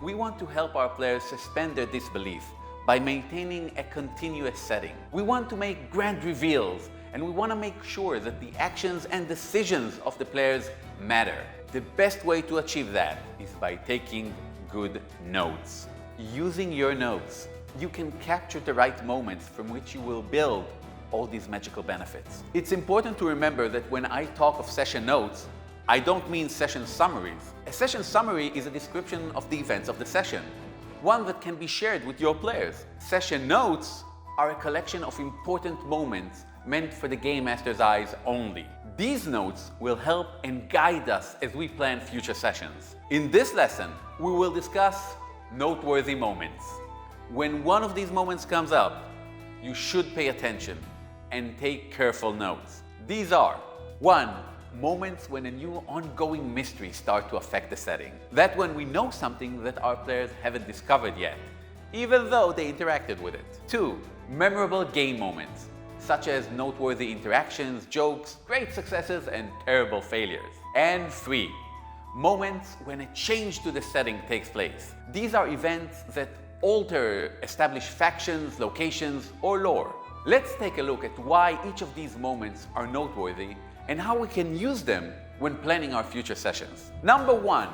we want to help our players suspend their disbelief by maintaining a continuous setting. We want to make grand reveals, and we want to make sure that the actions and decisions of the players matter. The best way to achieve that is by taking good notes. Using your notes, you can capture the right moments from which you will build all these magical benefits. It's important to remember that when I talk of session notes, I don't mean session summaries. A session summary is a description of the events of the session, one that can be shared with your players. Session notes are a collection of important moments meant for the Game Master's eyes only. These notes will help and guide us as we plan future sessions. In this lesson, we will discuss noteworthy moments. When one of these moments comes up, you should pay attention and take careful notes. These are: 1. Moments when a new ongoing mystery starts to affect the setting. That's when we know something that our players haven't discovered yet, even though they interacted with it. 2. Memorable game moments, such as noteworthy interactions, jokes, great successes, and terrible failures. And 3. Moments when a change to the setting takes place. These are events that alter established factions, locations, or lore. Let's take a look at why each of these moments are noteworthy and how we can use them when planning our future sessions. Number 1.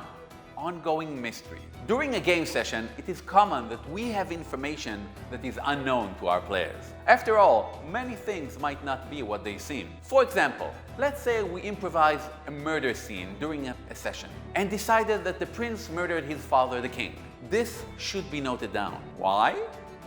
Ongoing mystery. During a game session, it is common that we have information that is unknown to our players. After all, many things might not be what they seem. For example, let's say we improvise a murder scene during a session and decided that the prince murdered his father, the king. This should be noted down. Why?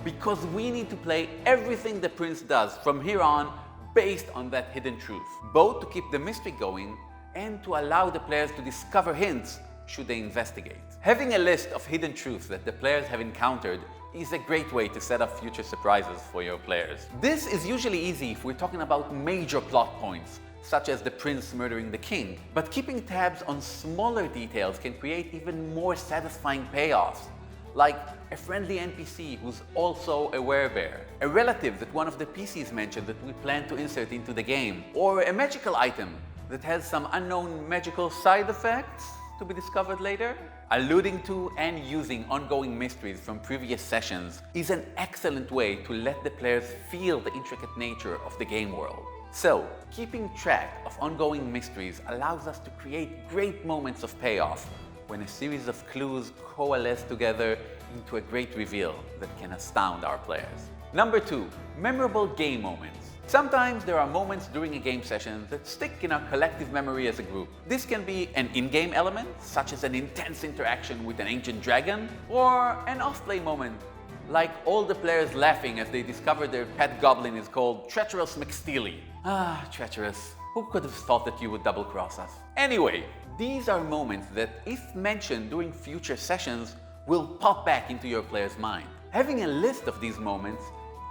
Because we need to play everything the prince does from here on based on that hidden truth, both to keep the mystery going and to allow the players to discover hints should they investigate. Having a list of hidden truths that the players have encountered is a great way to set up future surprises for your players. This is usually easy if we're talking about major plot points, such as the prince murdering the king. But keeping tabs on smaller details can create even more satisfying payoffs, like a friendly NPC who's also a werebear, a relative that one of the PCs mentioned that we plan to insert into the game, or a magical item that has some unknown magical side effects to be discovered later. Alluding to and using ongoing mysteries from previous sessions is an excellent way to let the players feel the intricate nature of the game world. So, keeping track of ongoing mysteries allows us to create great moments of payoff when a series of clues coalesce together into a great reveal that can astound our players. Number 2. Memorable game moments. Sometimes there are moments during a game session that stick in our collective memory as a group. This can be an in-game element, such as an intense interaction with an ancient dragon, or an off-play moment, like all the players laughing as they discover their pet goblin is called Treacherous McSteely. Ah, treacherous. Who could have thought that you would double-cross us? Anyway, these are moments that, if mentioned during future sessions, will pop back into your player's mind. Having a list of these moments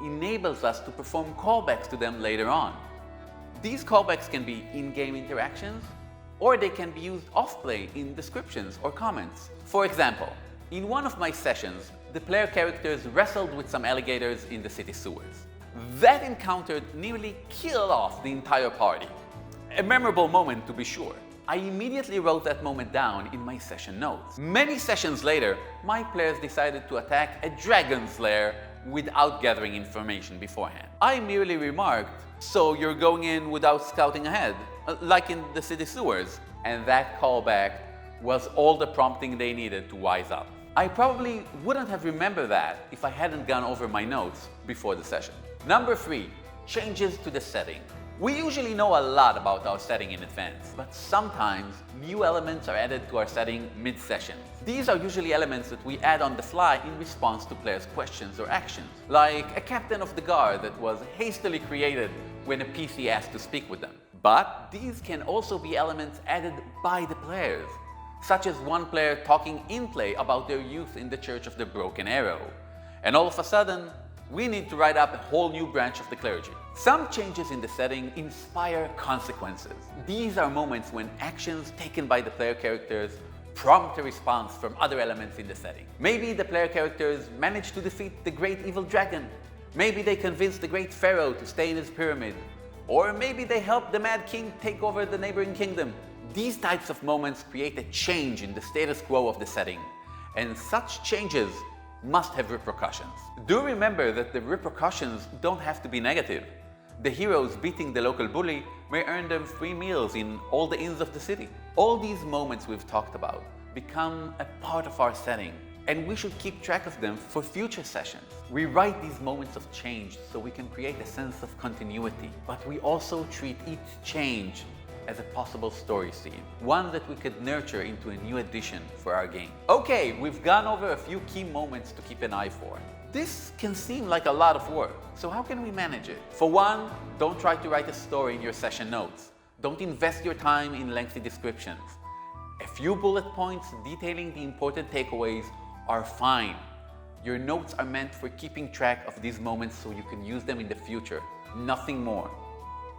enables us to perform callbacks to them later on. These callbacks can be in-game interactions, or they can be used off-play in descriptions or comments. For example, in one of my sessions, the player characters wrestled with some alligators in the city sewers. That encounter nearly killed off the entire party. A memorable moment, to be sure. I immediately wrote that moment down in my session notes. Many sessions later, my players decided to attack a dragon's lair without gathering information beforehand. I merely remarked, "So you're going in without scouting ahead, like in the city sewers?" And that callback was all the prompting they needed to wise up. I probably wouldn't have remembered that if I hadn't gone over my notes before the session. Number 3. Changes to the setting. We usually know a lot about our setting in advance, but sometimes new elements are added to our setting mid-session. These are usually elements that we add on the fly in response to players' questions or actions, like a captain of the guard that was hastily created when a PC asked to speak with them. But these can also be elements added by the players, such as one player talking in play about their youth in the Church of the Broken Arrow. And all of a sudden, we need to write up a whole new branch of the clergy. Some changes in the setting inspire consequences. These are moments when actions taken by the player characters prompt a response from other elements in the setting. Maybe the player characters manage to defeat the great evil dragon. Maybe they convince the great pharaoh to stay in his pyramid. Or maybe they help the mad king take over the neighboring kingdom. These types of moments create a change in the status quo of the setting and such changes must have repercussions. Do remember that the repercussions don't have to be negative. The heroes beating the local bully may earn them free meals in all the inns of the city. All these moments we've talked about become a part of our setting, and we should keep track of them for future sessions. We write these moments of change so we can create a sense of continuity, but we also treat each change as a possible story seed, one that we could nurture into a new addition for our game. Okay, we've gone over a few key moments to keep an eye for. This can seem like a lot of work, so how can we manage it? For one, don't try to write a story in your session notes. Don't invest your time in lengthy descriptions. A few bullet points detailing the important takeaways are fine. Your notes are meant for keeping track of these moments so you can use them in the future, nothing more.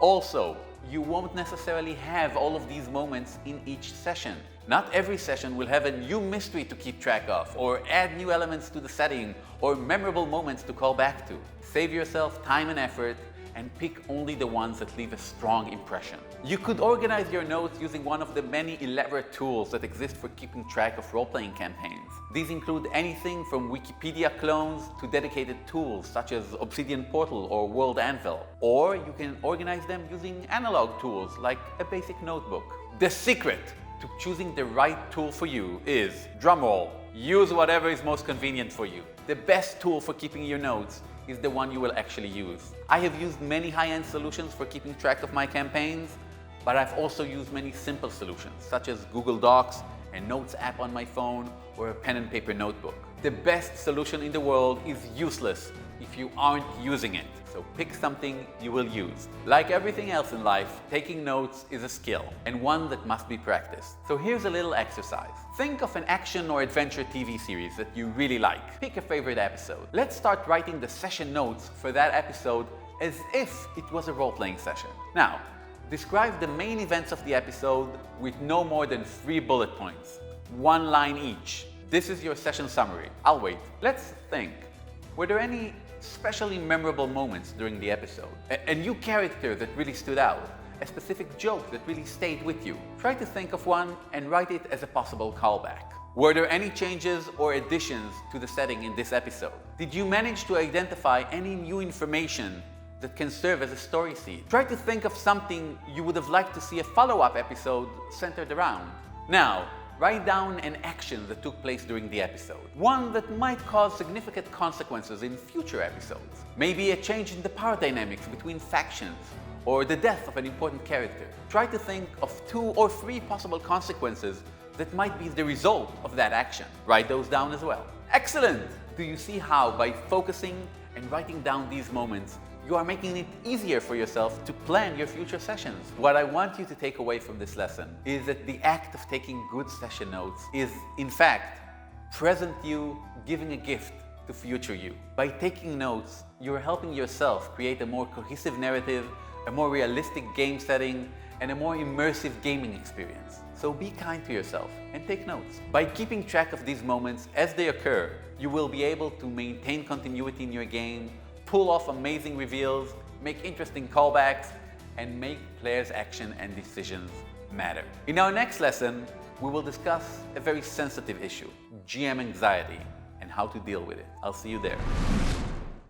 Also, you won't necessarily have all of these moments in each session. Not every session will have a new mystery to keep track of, or add new elements to the setting, or memorable moments to call back to. Save yourself time and effort, and pick only the ones that leave a strong impression. You could organize your notes using one of the many elaborate tools that exist for keeping track of role-playing campaigns. These include anything from Wikipedia clones to dedicated tools such as Obsidian Portal or World Anvil. Or you can organize them using analog tools like a basic notebook. The secret to choosing the right tool for you is, drumroll, use whatever is most convenient for you. The best tool for keeping your notes is the one you will actually use. I have used many high-end solutions for keeping track of my campaigns, but I've also used many simple solutions, such as Google Docs, a notes app on my phone, or a pen and paper notebook. The best solution in the world is useless if you aren't using it. So pick something you will use. Like everything else in life, taking notes is a skill, and one that must be practiced. So here's a little exercise. Think of an action or adventure TV series that you really like. Pick a favorite episode. Let's start writing the session notes for that episode as if it was a role-playing session. Now, describe the main events of the episode with no more than 3 bullet points, 1 line each. This is your session summary. I'll wait. Let's think. Were there any especially memorable moments during the episode? A new character that really stood out? A specific joke that really stayed with you? Try to think of one and write it as a possible callback. Were there any changes or additions to the setting in this episode? Did you manage to identify any new information that can serve as a story seed? Try to think of something you would have liked to see a follow-up episode centered around. Now, write down an action that took place during the episode. One that might cause significant consequences in future episodes. Maybe a change in the power dynamics between factions, or the death of an important character. Try to think of 2 or 3 possible consequences that might be the result of that action. Write those down as well. Excellent! Do you see how by focusing and writing down these moments, you are making it easier for yourself to plan your future sessions? What I want you to take away from this lesson is that the act of taking good session notes is, in fact, present you giving a gift to future you. By taking notes, you're helping yourself create a more cohesive narrative, a more realistic game setting, and a more immersive gaming experience. So be kind to yourself and take notes. By keeping track of these moments as they occur, you will be able to maintain continuity in your game, pull off amazing reveals, make interesting callbacks, and make players' action and decisions matter. In our next lesson, we will discuss a very sensitive issue, GM anxiety, and how to deal with it. I'll see you there.